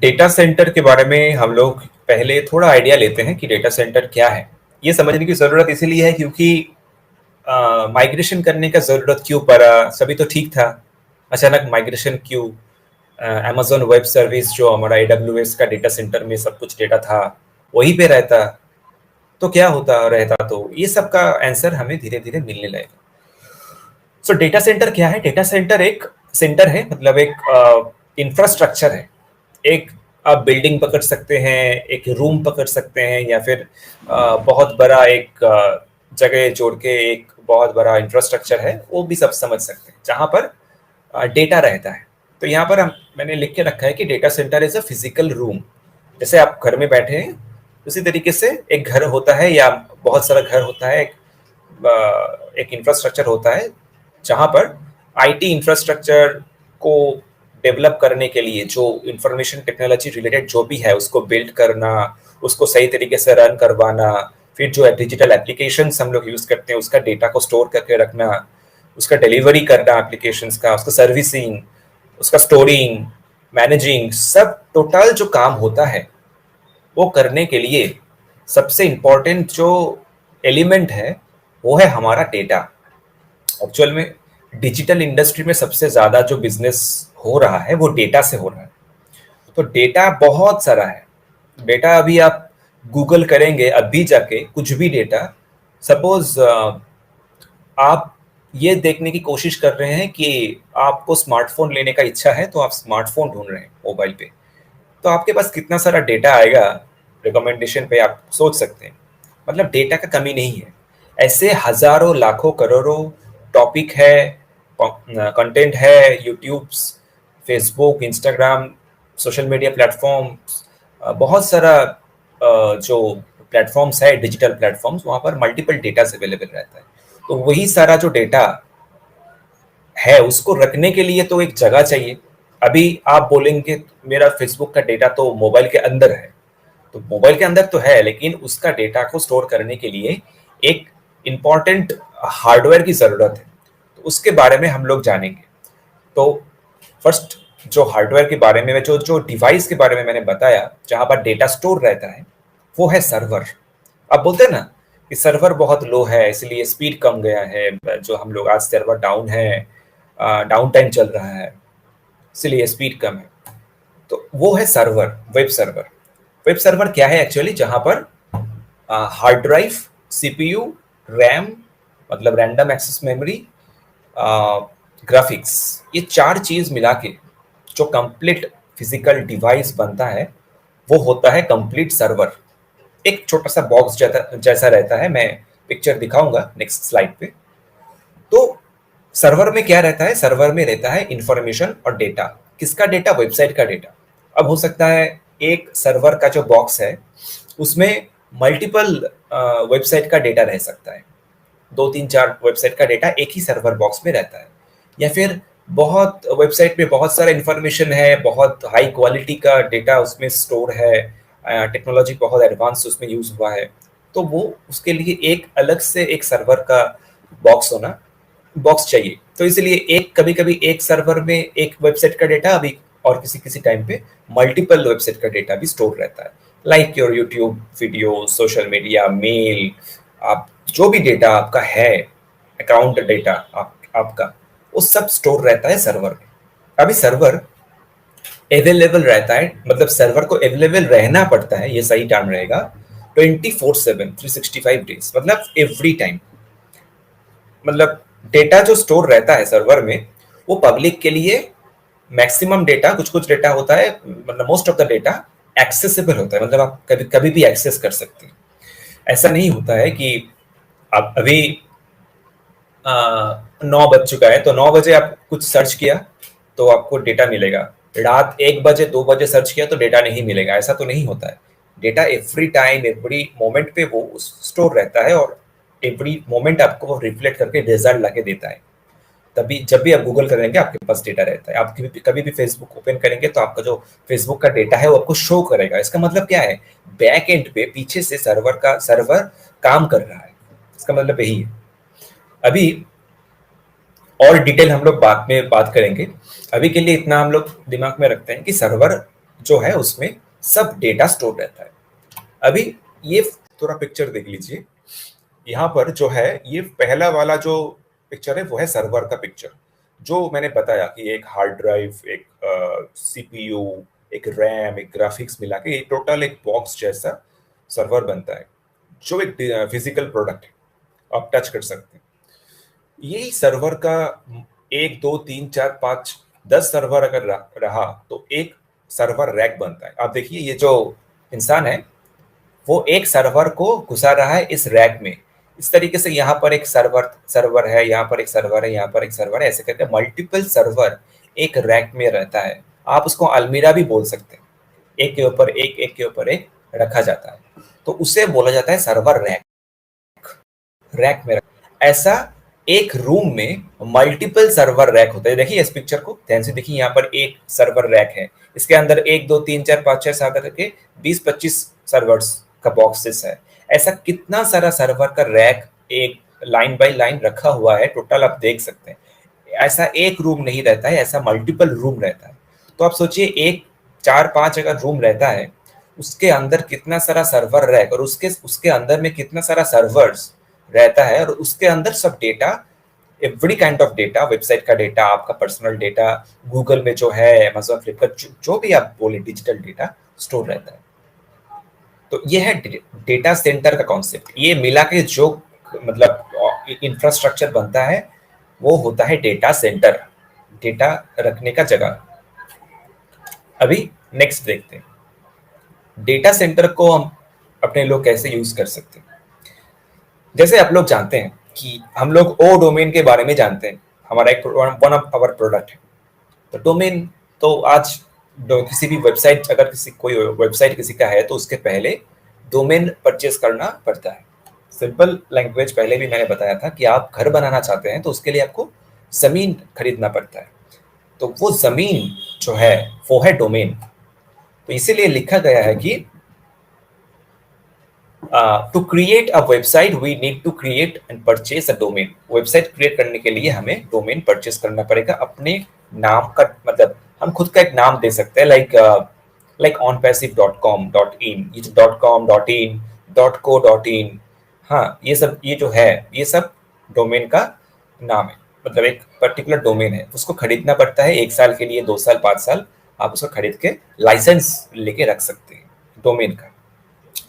Data centre के बारे में हम लोग पहले थोड़ा आइडिया लेते हैं कि डेटा सेंटर क्या है। ये समझने की ज़रूरत इसीलिए है क्योंकि माइग्रेशन करने का ज़रूरत क्यों पड़ा? सभी तो ठीक था, अचानक माइग्रेशन क्यों? अमेज़न वेब सर्विस जो हमारा एडब्ल्यूएस का डेटा सेंटर में सब कुछ डेटा था, वहीं पे रहता, तो क्या होता रहता? तो ये सब का आंसर हमें धीरे-धीरे मिलने लगेगा। सो डेटा सेंटर क्या है? डेटा सेंटर एक सेंटर है, मतलब एक इंफ्रास्ट्रक्चर है। एक आप बिल्डिंग पकड़ सकते हैं, एक रूम पकड़ सकते हैं, या फिर बहुत बड़ा एक जगह जोड़ के एक बहुत बड़ा इंफ्रास्ट्रक्चर है, वो भी सब समझ सकते हैं, जहाँ पर डेटा रहता है। तो यहाँ पर हम मैंने लिख के रखा है कि data centre is a physical room. जैसे आप घर में बैठे हैं, उसी तरीके से एक घर होता है, या बहुत सारा घर होता है, एक इंफ्रास्ट्रक्चर होता है, जहाँ पर आईटी इंफ्रास्ट्रक्चर को डेवलप करने के लिए जो इंफॉर्मेशन टेक्नोलॉजी रिलेटेड जो भी है उसको बिल्ड करना, उसको सही तरीके से रन करवाना, फिर जो डिजिटल एप्लीकेशंस हम लोग यूज करते हैं उसका डेटा को स्टोर करके रखना, उसका डिलीवरी करना एप्लीकेशंस का, उसका सर्विसिंग, उसका स्टोरिंग, मैनेजिंग, सब टोटल जो काम होता है वो करने के लिए सबसे इम्पोर्टेंट जो एलिमेंट है वो है हमारा डेटा। एक्चुअल में डिजिटल इंडस्ट्री में सबसे ज्यादा जो बिजनेस हो रहा है वो डेटा से हो रहा है। तो डेटा बहुत सारा है। डेटा अभी आप गूगल करेंगे, अभी जाके कुछ भी डेटा, सपोज आप ये देखने की कोशिश कर रहे हैं कि आपको स्मार्टफोन लेने का इच्छा है, तो आप स्मार्टफोन ढूंढ रहे हैं मोबाइल पे, तो आपके पास कितना सारा डेटा आएगा रिकमेंडेशन पे, आप सोच सकते हैं। मतलब डेटा का कमी नहीं है। ऐसे हजारों लाखों करोड़ों टॉपिक है, कंटेंट है, YouTube, Facebook, Instagram, social media platform, बहुत सारा जो प्लेटफॉर्म्स है, डिजिटल प्लेटफॉर्म्स, वहाँ पर मल्टीपल डेटा अवेलेबल रहता है। तो वही सारा जो डेटा है उसको रखने के लिए तो एक जगह चाहिए। अभी आप बोलेंगे मेरा फेसबुक का डेटा तो मोबाइल के अंदर है, तो मोबाइल के अंदर तो है, लेकिन उसका डेटा को स्टोर करने के लिए एक इंपॉर्टेंट हार्डवेयर की जरूरत है। तो उसके बारे में हम लोग जानेंगे। तो फर्स्ट जो हार्डवेयर के बारे में, जो जो डिवाइस के बारे में मैंने बताया जहां पर डेटा स्टोर रहता है, वो है सर्वर। अब बोलते हैं ना कि सर्वर बहुत लो है इसलिए स्पीड कम गया है, जो हम लोग आज सर्वर डाउन है, डाउन टाइम चल रहा है, इसलिए स्पीड कम है। तो वो है server, web server. Web server क्या है एक्चुअली? जहां पर हार्ड ड्राइव, सीपीयू, रैम, मतलब रैंडम एक्सेस मेमोरी, ग्राफिक्स, ये चार चीज मिला के जो कंप्लीट फिजिकल डिवाइस बनता है वो होता है कंप्लीट सर्वर। एक छोटा सा बॉक्स जैसा रहता है, मैं पिक्चर दिखाऊंगा नेक्स्ट स्लाइड पे। तो सर्वर में क्या रहता है? सर्वर में रहता है इंफॉर्मेशन और डेटा। किसका डेटा? वेबसाइट का डेटा। अब हो सकता है एक सर्वर का जो बॉक्स है उसमें मल्टीपल वेबसाइट का डेटा रह सकता है, दो तीन चार वेबसाइट का डेटा एक ही सर्वर बॉक्स में रहता है, या फिर बहुत वेबसाइट में बहुत सारा इंफॉर्मेशन है, बहुत हाई क्वालिटी का डेटा उसमें स्टोर है, टेक्नोलॉजी बहुत एडवांस उसमें यूज हुआ है, तो वो उसके लिए एक अलग से एक सर्वर का बॉक्स चाहिए। तो इसलिए एक कभी कभी एक सर्वर में एक वेबसाइट का डेटा, अभी और किसी किसी टाइम पे मल्टीपल वेबसाइट का डेटा भी स्टोर रहता है, like your YouTube video, social media, mail, आप जो भी डेटा आपका है, अकाउंट डेटा आपका, वो सब स्टोर रहता है सर्वर में। अभी सर्वर अवेलेबल रहता है, मतलब सर्वर को अवेलेबल रहना पड़ता है, ये सही टर्म रहेगा, 24/7 365 डेज, मतलब एवरी टाइम। मतलब डेटा जो स्टोर रहता है सर्वर में वो पब्लिक के लिए मैक्सिमम डेटा, कुछ कुछ डेटा होता है, मतलब most of the data accessible होता है, मतलब आप कभी कभी भी एक्सेस कर सकते हैं। ऐसा नहीं होता है कि आप अभी 9 बज चुका है तो 9 बजे आप कुछ सर्च किया तो आपको डेटा मिलेगा, रात 1 बजे 2 बजे सर्च किया तो डेटा नहीं मिलेगा, ऐसा तो नहीं होता है। Data every time every moment पे वो स्टोर रहता है, और एवरी मोमेंट आपको वो रिफ्लेक्ट करके रिजल्ट लाके देता है। तभी जब भी आप गूगल करेंगे आपके पास डेटा रहता है, आप कभी भी फेसबुक ओपन करेंगे तो आपका जो फेसबुक का डेटा है वो आपको शो करेगा। इसका मतलब क्या है? बैक एंड पे पीछे से सर्वर काम कर रहा है, इसका मतलब यही है। अभी और डिटेल हम लोग बाद में बात करेंगे, अभी के लिए इतना हम लोग दिमाग में रखते हैं कि सर्वर जो है उसमें सब डेटा स्टोर रहता है। अभी ये थोड़ा पिक्चर देख लीजिए। यहाँ पर जो है ये पहला वाला जो पिक्चर है वो है सर्वर का पिक्चर। जो मैंने बताया कि एक हार्ड ड्राइव, एक सीपीयू, एक रैम, एक ग्राफिक्स मिला के टोटल एक बॉक्स जैसा सर्वर बनता है, जो एक फिजिकल प्रोडक्ट है, आप टच कर सकते हैं। यही सर्वर का 1 2 3 4 5 10 सर्वर अगर रहा तो एक सर्वर रैक बनता है। आप देखिए ये जो इंसान है वो एक सर्वर को घुसा रहा है इस रैक में। इस तरीके से यहाँ पर एक सर्वर सर्वर है, यहाँ पर एक सर्वर है, यहाँ पर एक सर्वर है, ऐसे करके मल्टीपल सर्वर एक रैक में रहता है। आप उसको अलमीरा भी बोल सकते हैं। एक के ऊपर एक, एक के ऊपर एक रखा जाता है, तो उसे बोला जाता है सर्वर रैक। रैक में ऐसा एक रूम में मल्टीपल सर्वर रैक होता है। देखिए इस पिक्चर को ध्यान से देखिए, यहाँ पर एक सर्वर रैक है, इसके अंदर 1 2 3 4 5 6 7 करके 20 25 सर्वर्स का बॉक्सेस है। ऐसा कितना सारा सर्वर का रैक एक लाइन बाय लाइन रखा हुआ है, टोटल आप देख सकते हैं। ऐसा एक रूम नहीं रहता है, ऐसा मल्टीपल रूम रहता है। तो आप सोचिए एक 4 5 अगर रूम रहता है, उसके अंदर कितना सारा सर्वर रैक और उसके उसके अंदर में कितना सारा सर्वर्स रहता है, और उसके अंदर सब data, every kind of data, website का डेटा, आपका पर्सनल डेटा, गूगल में जो है, अमेजोन, फ्लिपकार्ट, जो भी आप बोले डिजिटल डेटा स्टोर रहता है। तो ये है डेटा सेंटर का कॉन्सेप्ट। ये मिला के जो मतलब इंफ्रास्ट्रक्चर बनता है वो होता है डेटा सेंटर, डेटा रखने का जगह। अभी नेक्स्ट देखते हैं डेटा सेंटर को हम अपने लोग कैसे यूज कर सकते हैं। जैसे आप लोग जानते हैं कि हम लोग ओ डोमेन के बारे में जानते हैं, हमारा एक वन ऑफ आवर प्रोडक्ट है। तो डोमेन तो आज किसी भी वेबसाइट, अगर किसी कोई वेबसाइट किसी का है तो उसके पहले डोमेन परचेस करना पड़ता है। सिंपल लैंग्वेज पहले भी मैंने बताया था कि आप घर बनाना चाहते हैं तो उसके लिए आपको जमीन खरीदना पड़ता है। तो वो जमीन जो है वो है डोमेन। तो इसीलिए लिखा गया है कि to create a website we need to create and purchase a domain. Website create करने के लिए हमें डोमेन परचेज करना पड़ेगा। अपने नाम का मतलब हम खुद का एक नाम दे सकते हैं, लाइक onpassive.com.in, ये जो .com.in, .co.in, हाँ ये जो है ये सब डोमेन का नाम है। मतलब एक पर्टिकुलर डोमेन है, उसको खरीदना पड़ता है 1 साल के लिए, 2 साल, 5 साल आप उसको खरीद के लाइसेंस लेके रख सकते हैं डोमेन का।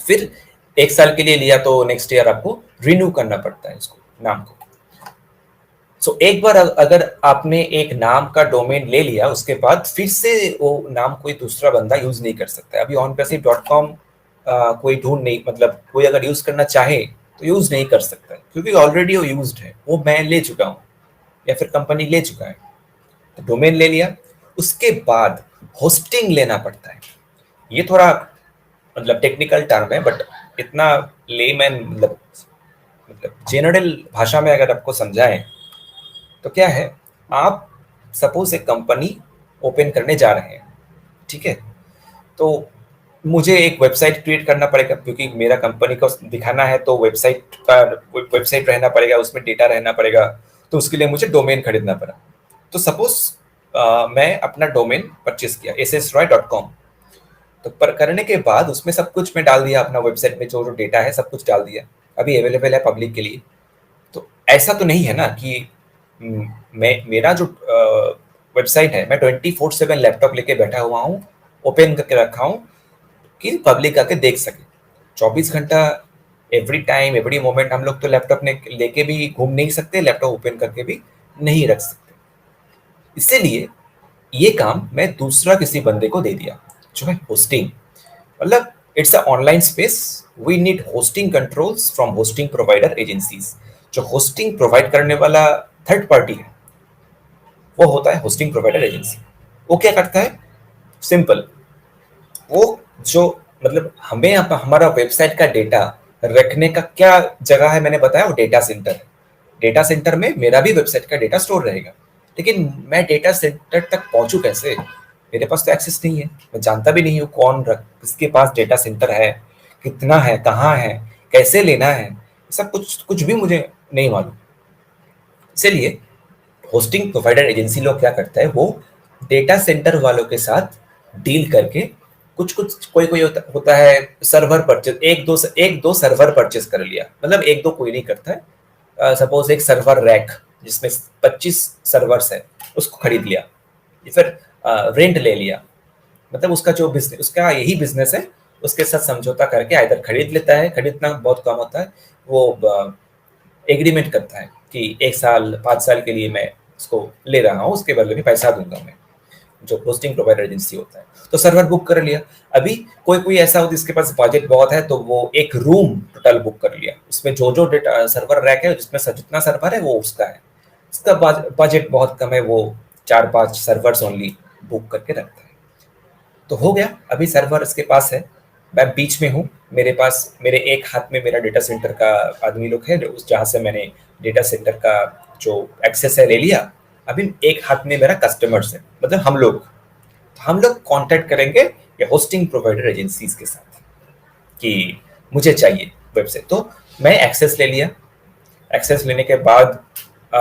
फिर 1 साल के लिए लिया तो नेक्स्ट ईयर आपको रिन्यू करना पड़ता है इसको, नाम को। सो एक बार अगर आपने एक नाम का डोमेन ले लिया, उसके बाद फिर से वो नाम कोई दूसरा बंदा यूज नहीं कर सकता है। अभी onpassive.com कोई ढूंढ नहीं, मतलब कोई अगर यूज करना चाहे तो यूज नहीं कर सकता है, क्योंकि ऑलरेडी वो यूज्ड है, वो मैं ले चुका हूँ या फिर कंपनी ले चुका है। तो डोमेन ले लिया, उसके बाद होस्टिंग लेना पड़ता है। ये थोड़ा मतलब टेक्निकल टर्म है, बट इतना लेमैन मतलब जनरल भाषा में अगर आपको समझाएं तो क्या है, आप सपोज एक कंपनी ओपन करने जा रहे हैं, ठीक है। तो मुझे एक वेबसाइट क्रिएट करना पड़ेगा, क्योंकि मेरा कंपनी को दिखाना है तो वेबसाइट रहना पड़ेगा, उसमें डेटा रहना पड़ेगा। तो उसके लिए मुझे डोमेन खरीदना पड़ा। तो सपोज मैं अपना डोमेन परचेस किया ssroy.com। तो पर करने के बाद उसमें सब कुछ मैं डाल दिया, अपना वेबसाइट में जो जो डेटा है सब कुछ डाल दिया, अभी अवेलेबल है पब्लिक के लिए। तो ऐसा तो नहीं है ना कि मैं मेरा जो वेबसाइट है, मैं 24/7 लैपटॉप लेके बैठा हुआ हूँ, ओपन करके रखा हूँ कि पब्लिक आके देख सके। 24 घंटा एवरी टाइम एवरी मोमेंट हम लोग तो लैपटॉप ने लेके भी घूम नहीं सकते, लैपटॉप ओपन करके भी नहीं रख सकते। इसीलिए ये काम मैं दूसरा किसी बंदे को दे दिया, जो है होस्टिंग। मतलब it's a online space, we need hosting controls from hosting provider agencies. जो होस्टिंग प्रोवाइड करने वाला थर्ड पार्टी है वो होता है होस्टिंग प्रोवाइडर एजेंसी। वो क्या करता है, सिंपल, वो जो मतलब हमें हमारा वेबसाइट का डेटा रखने का क्या जगह है, मैंने बताया वो डेटा सेंटर है। डेटा सेंटर में मेरा भी वेबसाइट का डेटा स्टोर रहेगा, लेकिन मैं डेटा सेंटर तक पहुंचू कैसे, मेरे पास तो एक्सेस नहीं है, मैं जानता भी नहीं हूँ कौन किसके पास डेटा सेंटर है, कितना है, कहाँ है, कैसे लेना है, सब कुछ कुछ भी मुझे नहीं मालूम। इसलिए होस्टिंग प्रोवाइडर एजेंसी लोग क्या करता है, वो डेटा सेंटर वालों के साथ डील करके कुछ कुछ कोई कोई होता है सर्वर परचेज, एक दो सर्वर परचेज कर लिया, मतलब एक दो कोई नहीं करता है। सपोज एक सर्वर रैक जिसमें 25 सर्वर्स है, उसको खरीद लिया, या फिर रेंट ले लिया, मतलब उसका जो बिजनेस, उसका यही बिजनेस है, उसके साथ समझौता करके आइदर खरीद लेता है, खरीदना बहुत कम होता है, वो एग्रीमेंट करता है कि 1 साल 5 साल के लिए मैं उसको ले रहा हूँ, उसके बदले में पैसा दूंगा मैं, जो होस्टिंग प्रोवाइडर एजेंसी होता है। तो सर्वर बुक कर लिया। अभी कोई कोई ऐसा हो जिसके पास बजट बहुत है, तो वो एक रूम टोटल बुक कर लिया, उसमें जो जो डेटा सर्वर रैक है, जिसमें जितना सर्वर है वो उसका है, उसका बजट बहुत कम है, वो 4-5 सर्वर्स ओनली बुक करके रखता है। तो हो गया, अभी सर्वर इसके पास है, मैं बीच में हूँ, मेरे पास मेरे एक हाथ में मेरा डेटा सेंटर का आदमी लोग है, उस जहाँ से मैंने डेटा सेंटर का जो एक्सेस है ले लिया। अभी एक हाथ में मेरा कस्टमर्स है, मतलब हम लोग कांटेक्ट करेंगे या होस्टिंग प्रोवाइडर एजेंसीज के साथ कि मुझे चाहिए वेबसाइट। तो मैं एक्सेस ले लिया, एक्सेस लेने के बाद आ,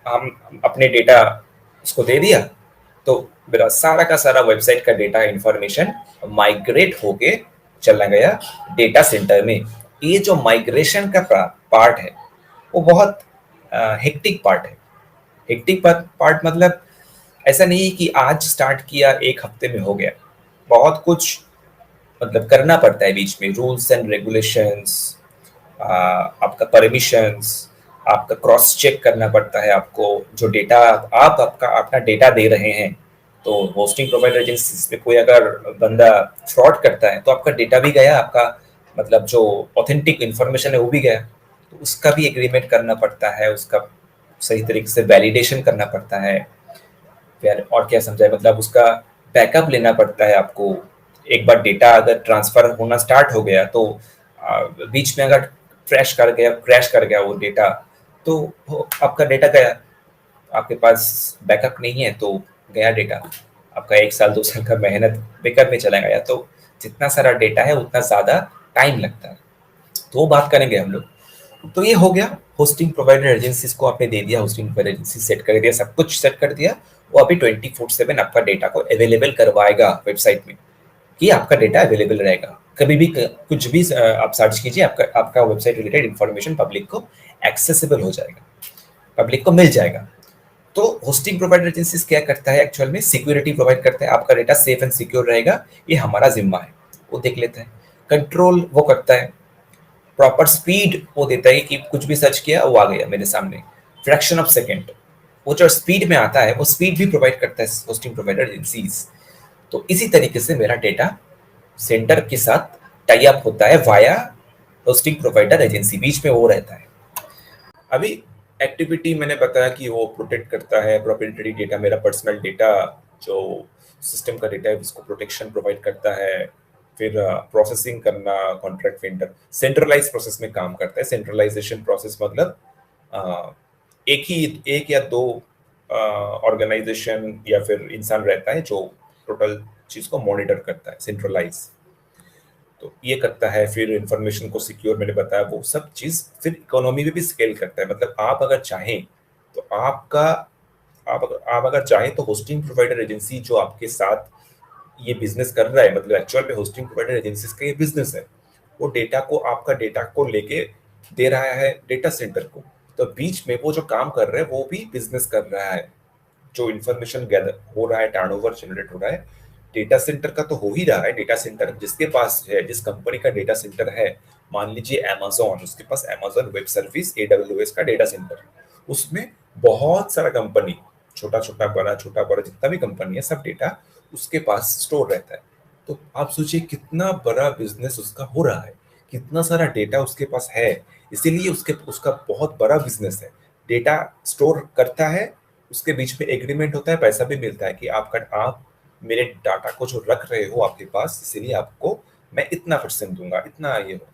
हम अपने डेटा उसको दे दिया, तो मेरा सारा का सारा वेबसाइट का डेटा इंफॉर्मेशन माइग्रेट होके चला गया डेटा सेंटर में। ये जो माइग्रेशन का पार्ट है वो बहुत हेक्टिक पार्ट है। हेक्टिक पार्ट मतलब ऐसा नहीं है कि आज स्टार्ट किया एक हफ्ते में हो गया, बहुत कुछ मतलब करना पड़ता है बीच में, रूल्स एंड रेगुलेशंस, आपका परमिशंस, आपका क्रॉस चेक करना पड़ता है आपको, जो डेटा आप आपका अपना डेटा दे रहे हैं। तो होस्टिंग प्रोवाइडर एजेंसी पे कोई अगर बंदा फ्रॉड करता है तो आपका डेटा भी गया, आपका मतलब जो ऑथेंटिक इंफॉर्मेशन है वो भी गया। तो उसका भी एग्रीमेंट करना पड़ता है, उसका सही तरीके से वैलिडेशन करना पड़ता है। फिर और क्या समझाए, मतलब उसका बैकअप लेना पड़ता है आपको। एक बार डेटा अगर ट्रांसफर होना स्टार्ट हो गया तो बीच में अगर क्रैश कर गया वो डेटा, तो आपका डेटा गया, आपके पास बैकअप नहीं है तो गया डेटा, आपका 1 साल 2 साल का मेहनत बेकार में चला गया। तो जितना सारा डेटा है उतना ज़्यादा टाइम लगता है, तो वो बात करेंगे हम लोग। तो ये हो गया, होस्टिंग प्रोवाइडर एजेंसीज को आपने दे दिया, होस्टिंग प्रोवाइडर एजेंसी सेट कर दिया, सब कुछ सेट कर दिया। वो अभी 24/7 आपका डेटा को अवेलेबल करवाएगा वेबसाइट में, कि आपका डेटा अवेलेबल रहेगा, कभी भी कुछ भी आप सर्च कीजिए, आपका आपका वेबसाइट रिलेटेड इन्फॉर्मेशन पब्लिक को एक्सेसिबल हो जाएगा, पब्लिक को मिल जाएगा। तो होस्टिंग प्रोवाइडर एजेंसीज क्या करता है, एक्चुअल में सिक्योरिटी प्रोवाइड करता है, आपका डेटा सेफ एंड सिक्योर रहेगा, ये हमारा जिम्मा है, वो देख लेता है। कंट्रोल वो करता है, प्रॉपर स्पीड वो देता है कि कुछ भी सर्च किया वो आ गया मेरे सामने, फ्रैक्शन ऑफ सेकेंड, वो जो स्पीड में आता है वो स्पीड भी प्रोवाइड करता है होस्टिंग प्रोवाइडर एजेंसीज। तो इसी तरीके से मेरा डेटा सेंटर के साथ टाई अप होता है वाया होस्टिंग प्रोवाइडर एजेंसी, बीच में वो रहता है। अभी एक्टिविटी मैंने बताया कि वो प्रोटेक्ट करता है प्रोप्राइटरी डेटा, मेरा पर्सनल डेटा जो सिस्टम का डेटा है उसको प्रोटेक्शन प्रोवाइड करता है। फिर प्रोसेसिंग करना, कॉन्ट्रैक्ट वेंडर सेंट्रलाइज प्रोसेस में काम करता है। सेंट्रलाइजेशन प्रोसेस मतलब अ, एक या दो ऑर्गेनाइजेशन या फिर इंसान रहता है जो टोटल चीज को मॉनिटर करता है, सेंट्रलाइज तो ये करता है। फिर इंफॉर्मेशन को सिक्योर, मैंने बताया वो सब चीज। फिर इकोनॉमी में भी स्केल करता है, मतलब आप अगर चाहें तो आप अगर चाहें तो होस्टिंग प्रोवाइडर एजेंसी जो आपके साथ ये बिजनेस कर रहा है, मतलब एक्चुअल में होस्टिंग प्रोवाइडर एजेंसीज का ये बिजनेस है, वो डेटा को आपका डेटा को लेके दे रहा है डेटा सेंटर को। तो बीच में वो जो काम कर रहे हैं वो भी बिजनेस कर रहा है, जो इन्फॉर्मेशन गैदर हो रहा है, टर्नओवर जनरेट हो रहा है, डेटा सेंटर का तो हो ही रहा है। डेटा सेंटर जिसके पास है, जिस कंपनी का डेटा सेंटर है, मान लीजिए अमेजोन, उसके पास अमेजोन वेब सर्विस AWS का डेटा सेंटर, उसमें बहुत सारा कंपनी, छोटा बड़ा जितना भी कंपनी है, सब डेटा उसके पास स्टोर रहता है। तो आप सोचिए कितना बड़ा बिजनेस उसका हो रहा है, कितना सारा डेटा उसके पास है, इसीलिए उसके उसका बहुत बड़ा बिजनेस है। डेटा स्टोर करता है, उसके बीच में एग्रीमेंट होता है, पैसा भी मिलता है कि आप मेरे डाटा को जो रख रहे हो आपके पास, इसीलिए आपको मैं इतना परसेंट दूंगा, इतना ये हो।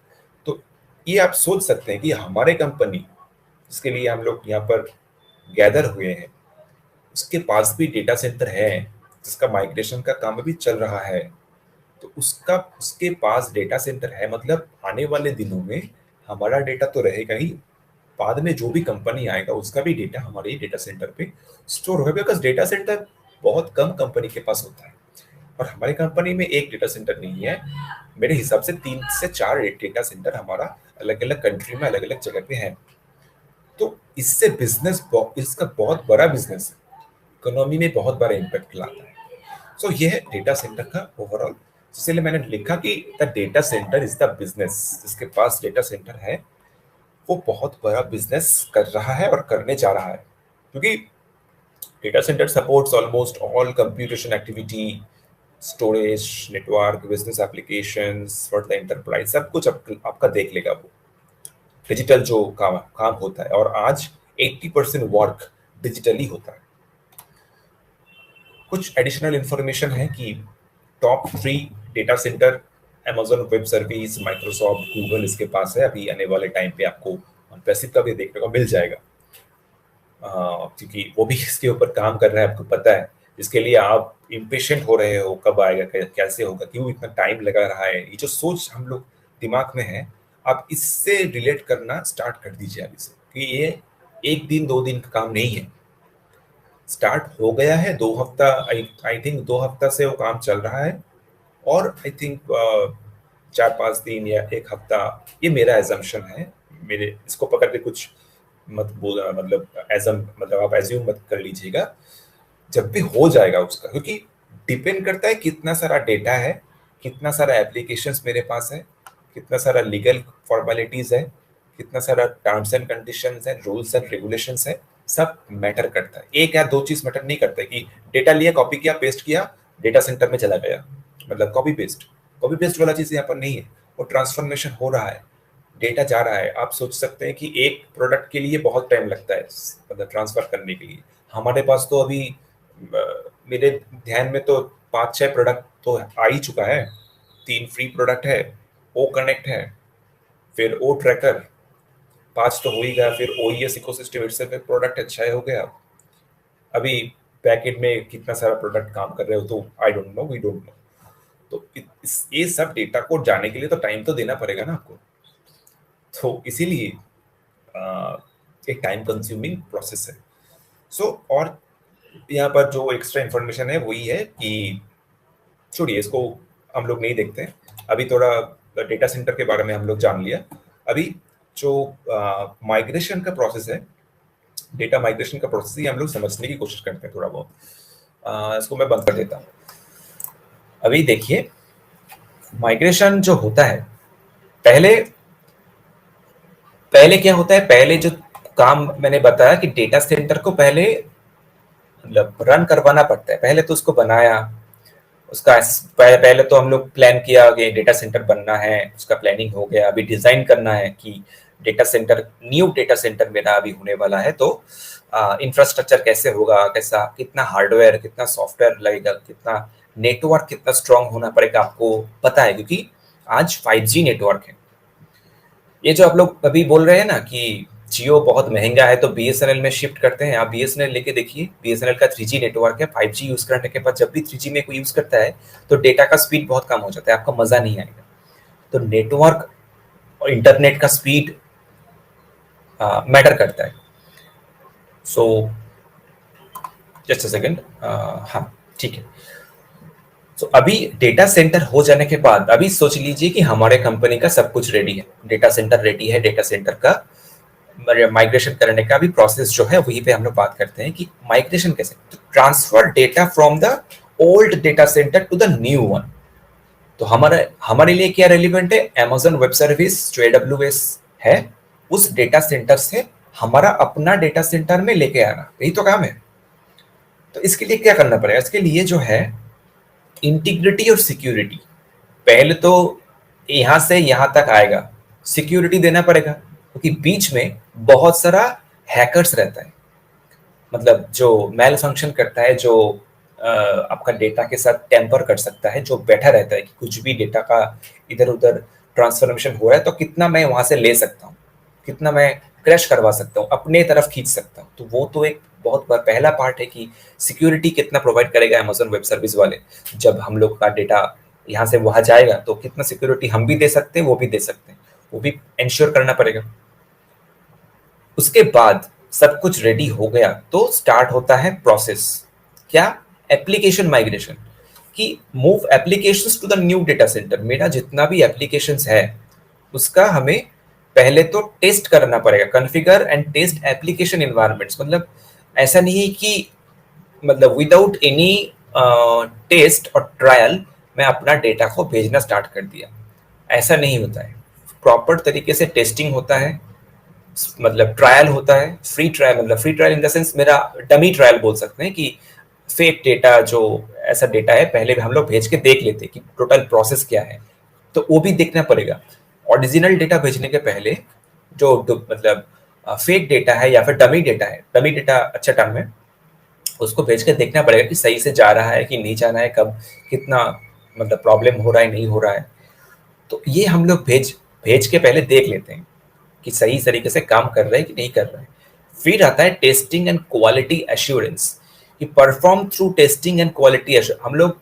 तो ये आप सोच सकते हैं कि हमारे कंपनी जिसके लिए हम लोग यहाँ पर गैदर हुए हैं, उसके पास भी डेटा सेंटर है, जिसका माइग्रेशन का काम भी चल रहा है। तो उसके पास डेटा सेंटर है, मतलब आने वाले दिनों में हमारा डेटा तो रहेगा ही, बाद में जो भी कंपनी आएगा उसका भी डेटा हमारे ही डेटा सेंटर पे स्टोर होगा, बिकॉज डेटा सेंटर बहुत कम कंपनी के पास होता है। और हमारी कंपनी में एक डेटा सेंटर नहीं है, मेरे हिसाब से 3 से 4 डेटा सेंटर हमारा अलग अलग कंट्री में अलग अलग जगह पे है। तो इससे इसका बहुत बड़ा बिजनेस है, इकोनॉमी में बहुत बड़ा इम्पैक्ट लाता है। सो ये है डेटा सेंटर का ओवरऑल। इसलिए मैंने लिखा कि the data centre is the business. जिसके पास डेटा सेंटर है वो बहुत बड़ा बिजनेस कर रहा है और करने जा रहा है, क्योंकि data centre supports almost all computation activity, storage, network, business applications for the enterprise, सब कुछ आपका देख लेगा वो। डिजिटल जो काम काम होता है, और आज 80% वर्क डिजिटली होता है। कुछ एडिशनल इंफॉर्मेशन है कि top 3 data centre Amazon web service, Microsoft, Google इसके पास है। अभी आने वाले टाइम पे आपको पैसिव का भी देखने को मिल जाएगा, क्योंकि वो भी इसके ऊपर काम कर रहा है, आपको पता है। इसके लिए आप इम्पेशेंट हो रहे हो, कब आएगा, कैसे होगा, क्यों इतना टाइम लगा रहा है, ये जो सोच हम लोग दिमाग में है, आप इससे रिलेट करना स्टार्ट कर दीजिए अभी से, कि ये 1 दिन 2 दिन का काम नहीं है। स्टार्ट हो गया है 2 हफ्ता, आई थिंक 2 हफ्ता से वो काम चल रहा है, और आई थिंक 4-5 दिन या 1 हफ्ता, ये मेरा एजम्पशन है। मेरे इसको पकड़ के कुछ मत बोल, मतलब आप एज्यूम मत कर लीजिएगा। जब भी हो जाएगा उसका, क्योंकि डिपेंड करता है कितना सारा डेटा है, कितना सारा एप्लीकेशंस मेरे पास है, कितना सारा लीगल फॉर्मेलिटीज है, कितना सारा टर्म्स एंड कंडीशंस है, रूल्स एंड रेगुलेशंस है, सब मैटर करता है। एक या दो चीज मैटर नहीं करता है कि डेटा लिया, कॉपी किया, पेस्ट किया, डेटा सेंटर में चला गया, मतलब कॉपी पेस्ट वाला चीज यहाँ पर नहीं है। वो ट्रांसफॉर्मेशन हो रहा है, डेटा जा रहा है। आप सोच सकते हैं कि एक प्रोडक्ट के लिए बहुत टाइम लगता है, मतलब ट्रांसफर करने के लिए। हमारे पास तो अभी मेरे ध्यान में तो 5-6 प्रोडक्ट तो आ ही चुका है। 3 फ्री प्रोडक्ट है, ओ कनेक्ट है, फिर ओ ट्रैकर, 5 तो हो ही गया, फिर ओईएस इकोसिस्टम इटसेल्फ एक प्रोडक्ट है, 6 हो गया। अभी पैकेट में कितना सारा प्रोडक्ट काम कर रहे हो तो I don't know, we don't know. तो ये सब डेटा को जाने के लिए तो टाइम तो देना पड़ेगा ना आपको। तो इसीलिए एक टाइम कंज्यूमिंग प्रोसेस है। सो और यहाँ पर जो एक्स्ट्रा इंफॉर्मेशन है वही है कि छोड़िए, इसको हम लोग नहीं देखते हैं अभी। थोड़ा डेटा सेंटर के बारे में हम लोग जान लिया। अभी जो माइग्रेशन का प्रोसेस है, डेटा माइग्रेशन का प्रोसेस ही हम लोग समझने की कोशिश करते हैं थोड़ा बहुत। इसको मैं बंद कर देता हूँ। अभी देखिए, माइग्रेशन जो होता है, पहले पहले क्या होता है, पहले जो काम मैंने बताया कि डेटा सेंटर को पहले मतलब रन करवाना पड़ता है। पहले तो उसको बनाया, उसका पहले तो हम लोग प्लान किया कि डेटा सेंटर बनना है, उसका प्लानिंग हो गया। अभी डिजाइन करना है कि data centre, new data centre मेरा अभी होने वाला है, तो इंफ्रास्ट्रक्चर कैसे होगा, कैसा, कितना हार्डवेयर, कितना सॉफ्टवेयर लगेगा, कितना नेटवर्क, कितना स्ट्रांग होना पड़ेगा, आपको पता है, क्योंकि आज 5G नेटवर्क है। ये जो आप लोग अभी बोल रहे हैं ना कि जियो बहुत महंगा है तो बीएसएनएल में शिफ्ट करते हैं, आप बीएसएनएल लेके देखिए। बीएसएनएल का 3G नेटवर्क है। 5G यूज करने के बाद जब भी 3G में कोई यूज करता है तो डेटा का स्पीड बहुत कम हो जाता है, आपको मजा नहीं आएगा। तो नेटवर्क और इंटरनेट का स्पीड मैटर करता है। सो जस्ट अ सेकेंड, हाँ ठीक है। तो अभी डेटा सेंटर हो जाने के बाद अभी सोच लीजिए कि हमारे कंपनी का सब कुछ रेडी है, डेटा सेंटर रेडी है। डेटा सेंटर का माइग्रेशन करने का भी प्रोसेस जो है वहीं पे हम लोग बात करते हैं कि माइग्रेशन कैसे, तो transfer data from the old data centre to the new one. तो हमारे लिए क्या रेलिवेंट है, Amazon वेब सर्विस जो AWS है, उस डेटा सेंटर से हमारा अपना डेटा सेंटर में लेके आना, यही तो काम है। तो इसके लिए क्या करना पड़ेगा, इसके लिए जो है इंटीग्रिटी और सिक्योरिटी। पहले तो यहां से यहां तक आएगा, सिक्योरिटी देना पड़ेगा, क्योंकि बीच में बहुत सारा हैकर्स रहता है, मतलब जो मेल फंक्शन करता है, जो आपका डेटा के साथ टेम्पर कर सकता है, जो बैठा रहता है कि कुछ भी डेटा का इधर उधर ट्रांसफॉर्मेशन हो रहा है तो कितना मैं वहां से ले सकता हूँ, कितना मैं क्रैश करवा सकता हूँ, अपने तरफ खींच सकता हूँ। तो वो तो एक बहुत पहला पार्ट है कि सिक्योरिटी कितना प्रोवाइड करेगा Amazon वेब सर्विस वाले। जब हम लोग का डेटा यहाँ से वहां जाएगा तो कितना सिक्योरिटी हम भी दे सकते हैं, वो भी दे सकते हैं, वो भी इंश्योर करना पड़ेगा। उसके बाद सब कुछ रेडी हो गया तो स्टार्ट होता है प्रोसेस, क्या, एप्लीकेशन माइग्रेशन। कि move applications to the new data centre. मेरा जितना भी एप्लीकेशंस है उसका हमें पहले तो टेस्ट करना पड़ेगा, configure and test application environments. मतलब ऐसा नहीं है कि मतलब विदाउट एनी टेस्ट और ट्रायल मैं अपना डेटा को भेजना स्टार्ट कर दिया, ऐसा नहीं होता है। प्रॉपर तरीके से टेस्टिंग होता है, मतलब ट्रायल होता है, फ्री ट्रायल, मतलब free trial in the sense मेरा डमी ट्रायल बोल सकते हैं कि फेक डेटा जो ऐसा डेटा है पहले भी हम लोग भेज के देख लेते कि टोटल प्रोसेस क्या है, तो वो भी देखना पड़ेगा। ओरिजिनल डेटा भेजने के पहले मतलब फेक डेटा है या फिर डमी डेटा है, डमी डेटा अच्छा टर्म है, उसको भेज के देखना पड़ेगा कि सही से जा रहा है कि नहीं जा रहा है, कब कितना मतलब प्रॉब्लम हो रहा है नहीं हो रहा है। तो ये हम लोग भेज भेज के पहले देख लेते हैं कि सही तरीके से काम कर रहा है कि नहीं कर रहा है। फिर आता है टेस्टिंग एंड क्वालिटी एश्योरेंस, कि perform through testing and quality assure. हम लोग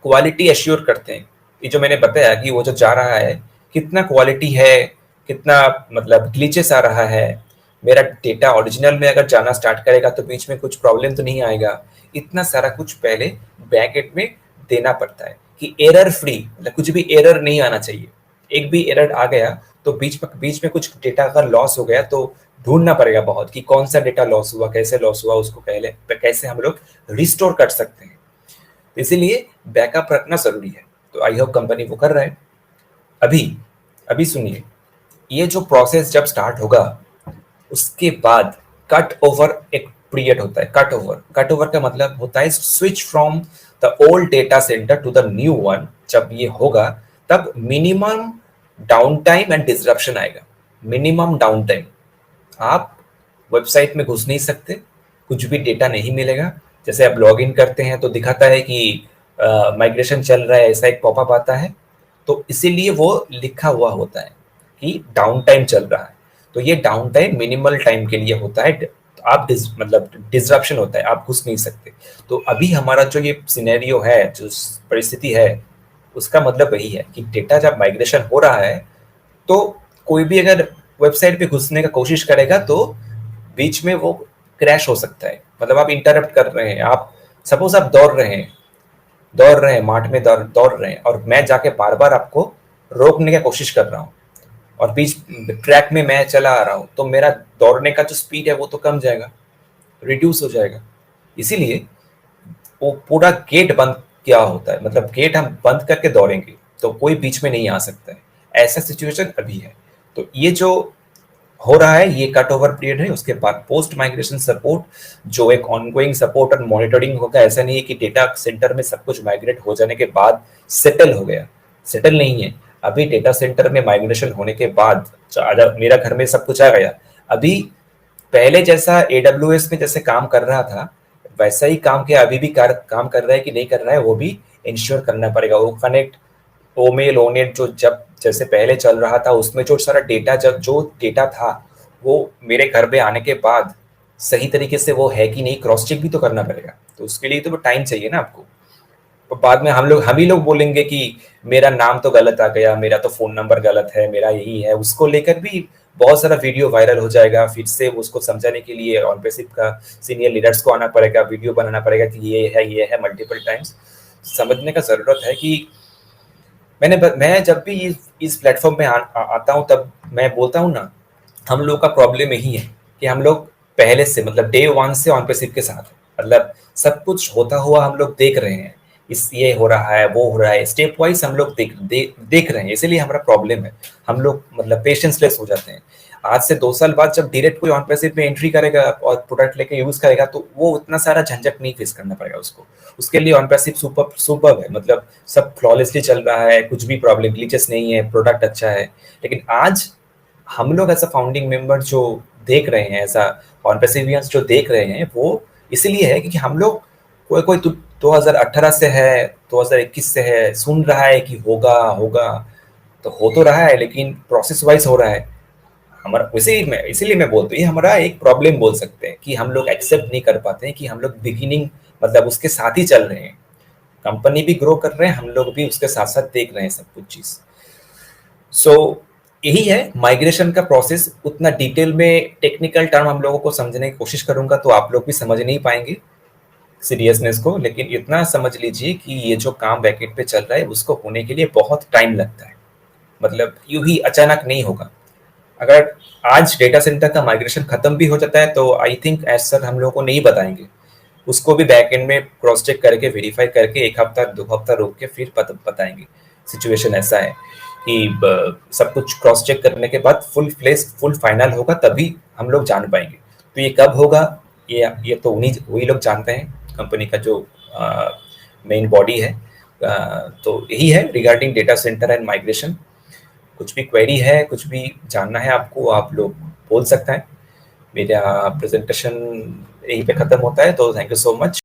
क्वालिटी एश्योर करते हैं, ये जो मैंने बताया कि वो जो जा रहा है कितना क्वालिटी है, कितना मतलब ग्लिचेस आ रहा है, मेरा डेटा ओरिजिनल में अगर जाना स्टार्ट करेगा तो बीच में कुछ प्रॉब्लम तो नहीं आएगा। इतना सारा कुछ पहले बैकएंड में देना पड़ता है कि एरर फ्री, मतलब कुछ भी एरर नहीं आना चाहिए। एक भी एरर आ गया तो बीच में कुछ डेटा का लॉस हो गया तो ढूंढना पड़ेगा बहुत कि कौन सा डेटा लॉस हुआ, कैसे लॉस हुआ, उसको पहले कैसे हम लोग रिस्टोर कर सकते हैं। इसीलिए बैकअप रखना जरूरी है। तो आई होप कंपनी वो कर रहा है। अभी अभी सुनिए, ये जो प्रोसेस जब स्टार्ट होगा उसके बाद कट ओवर एक पीरियड होता है। कट ओवर का मतलब होता है switch from the old data centre to the new one. जब ये होगा तब minimum down time and disruption आएगा। मिनिमम डाउन टाइम, आप वेबसाइट में घुस नहीं सकते, कुछ भी डेटा नहीं मिलेगा। जैसे आप लॉग इन करते हैं तो दिखाता है कि माइग्रेशन चल रहा है, ऐसा एक पॉपअप आता है, तो इसीलिए वो लिखा हुआ होता है कि डाउन टाइम चल रहा है। तो ये डाउन टाइम मिनिमल टाइम के लिए होता है, आप मतलब डिसरप्शन होता है, आप घुस नहीं सकते। तो अभी हमारा जो ये सिनेरियो है, जो परिस्थिति है, उसका मतलब वही है कि डेटा जब माइग्रेशन हो रहा है तो कोई भी अगर वेबसाइट पे घुसने का कोशिश करेगा तो बीच में वो क्रैश हो सकता है। मतलब आप इंटरप्ट कर रहे हैं, आप सपोज आप दौड़ रहे हैं मार्ट में, दौड़ रहे हैं, और मैं जाके बार बार आपको रोकने की कोशिश कर रहा हूँ और बीच ट्रैक में मैं चला आ रहा हूँ, तो मेरा दौड़ने का जो स्पीड है वो तो कम जाएगा, रिड्यूस हो जाएगा। इसीलिए वो पूरा गेट बंद किया होता है, मतलब गेट हम बंद करके दौड़ेंगे तो कोई बीच में नहीं आ सकता है। ऐसा सिचुएशन अभी है। तो ये जो हो रहा है ये कट ओवर पीरियड है। उसके बाद पोस्ट माइग्रेशन सपोर्ट, जो एक ऑनगोइंग सपोर्ट और मॉनिटरिंग होगा। ऐसा नहीं है कि डेटा सेंटर में सब कुछ माइग्रेट हो जाने के बाद सेटल हो गया, सेटल नहीं है। अभी डेटा सेंटर में माइग्रेशन होने के बाद मेरा घर में सब कुछ आ गया, अभी पहले जैसा AWS में जैसे काम कर रहा था वैसा ही काम क्या अभी भी काम कर रहा है कि नहीं कर रहा है, वो भी इंश्योर करना पड़ेगा। वो कनेक्ट ओमेल ओनेट जो जब जैसे पहले चल रहा था उसमें जो सारा डेटा, जब जो डेटा था वो मेरे घर पे आने के बाद सही तरीके से वो है कि नहीं, क्रॉस चेक भी तो करना पड़ेगा। तो उसके लिए तो टाइम चाहिए ना आपको। तो बाद में हम ही लोग बोलेंगे कि मेरा नाम तो गलत आ गया, मेरा तो फोन नंबर गलत है, मेरा यही है, उसको लेकर भी बहुत सारा वीडियो वायरल हो जाएगा। फिर से उसको समझाने के लिए ऑनपेसिव का सीनियर लीडर्स को आना पड़ेगा, वीडियो बनाना पड़ेगा कि ये है मल्टीपल टाइम्स। समझने का जरूरत है कि मैं जब भी इस प्लेटफॉर्म में आता हूँ तब मैं बोलता हूँ ना, हम लोग का प्रॉब्लम यही है कि हम लोग पहले से मतलब डे वन से ऑनपेसिव के साथ, मतलब सब कुछ होता हुआ हम लोग देख रहे हैं। ये हो रहा है, वो हो रहा है, स्टेप वाइज हम लोग देख रहे हैं, इसीलिए हमारा प्रॉब्लम है। हम लोग मतलब पेशेंसलेस हो जाते हैं। आज से 2 साल बाद जब डायरेक्ट कोई ऑनपेसिव में एंट्री करेगा और प्रोडक्ट लेके यूज करेगा तो वो उतना सारा झंझट नहीं फेस करना पड़ेगा उसको। उसके लिए ऑनपेसिव सुपर है, मतलब सब फ्लॉलेसली चल रहा है, कुछ भी प्रॉब्लम ग्लिचेस नहीं है, प्रोडक्ट अच्छा है। लेकिन आज हम लोग ऐसा फाउंडिंग मेंबर जो देख रहे हैं, ऐसा ऑनपेसिवियंस जो देख रहे हैं, वो इसलिए है क्योंकि हम लोग कोई कोई 2018 से है, 2021 से है, सुन रहा है कि होगा होगा, तो हो तो रहा है लेकिन प्रोसेस वाइज हो रहा है हमारा। इसीलिए मैं बोलता हूँ ये हमारा एक प्रॉब्लम बोल सकते हैं कि हम लोग एक्सेप्ट नहीं कर पाते हैं कि हम लोग बिगिनिंग मतलब उसके साथ ही चल रहे हैं। कंपनी भी ग्रो कर रहे हैं, हम लोग भी उसके साथ साथ देख रहे हैं सब कुछ चीज। सो यही है माइग्रेशन का प्रोसेस। उतना डिटेल में टेक्निकल टर्म हम लोगों को समझने की कोशिश करूंगा तो आप लोग भी समझ नहीं पाएंगे। सीरियसनेस को, लेकिन इतना समझ लीजिए कि ये जो काम बैकएंड पे चल रहा है उसको होने के लिए बहुत टाइम लगता है। मतलब यूं ही अचानक नहीं होगा। अगर आज डेटा सेंटर का माइग्रेशन खत्म भी हो जाता है तो आई थिंक एज सर हम लोगों को नहीं बताएंगे, उसको भी बैकएंड में क्रॉस चेक करके वेरीफाई करके 1 हफ्ता 2 हफ्ता रोक के फिर बताएंगे। सिचुएशन ऐसा है कि सब कुछ क्रॉस चेक करने के बाद फुल फाइनल होगा, तभी हम लोग जान पाएंगे। तो ये कब होगा, ये तो उन्हीं वही लोग जानते हैं, कंपनी का जो मेन बॉडी है। तो यही है regarding data centre and migration. कुछ भी क्वेरी है, कुछ भी जानना है आपको, आप लोग बोल सकते हैं। मेरा प्रेजेंटेशन यहीं पे खत्म होता है, तो थैंक यू सो मच।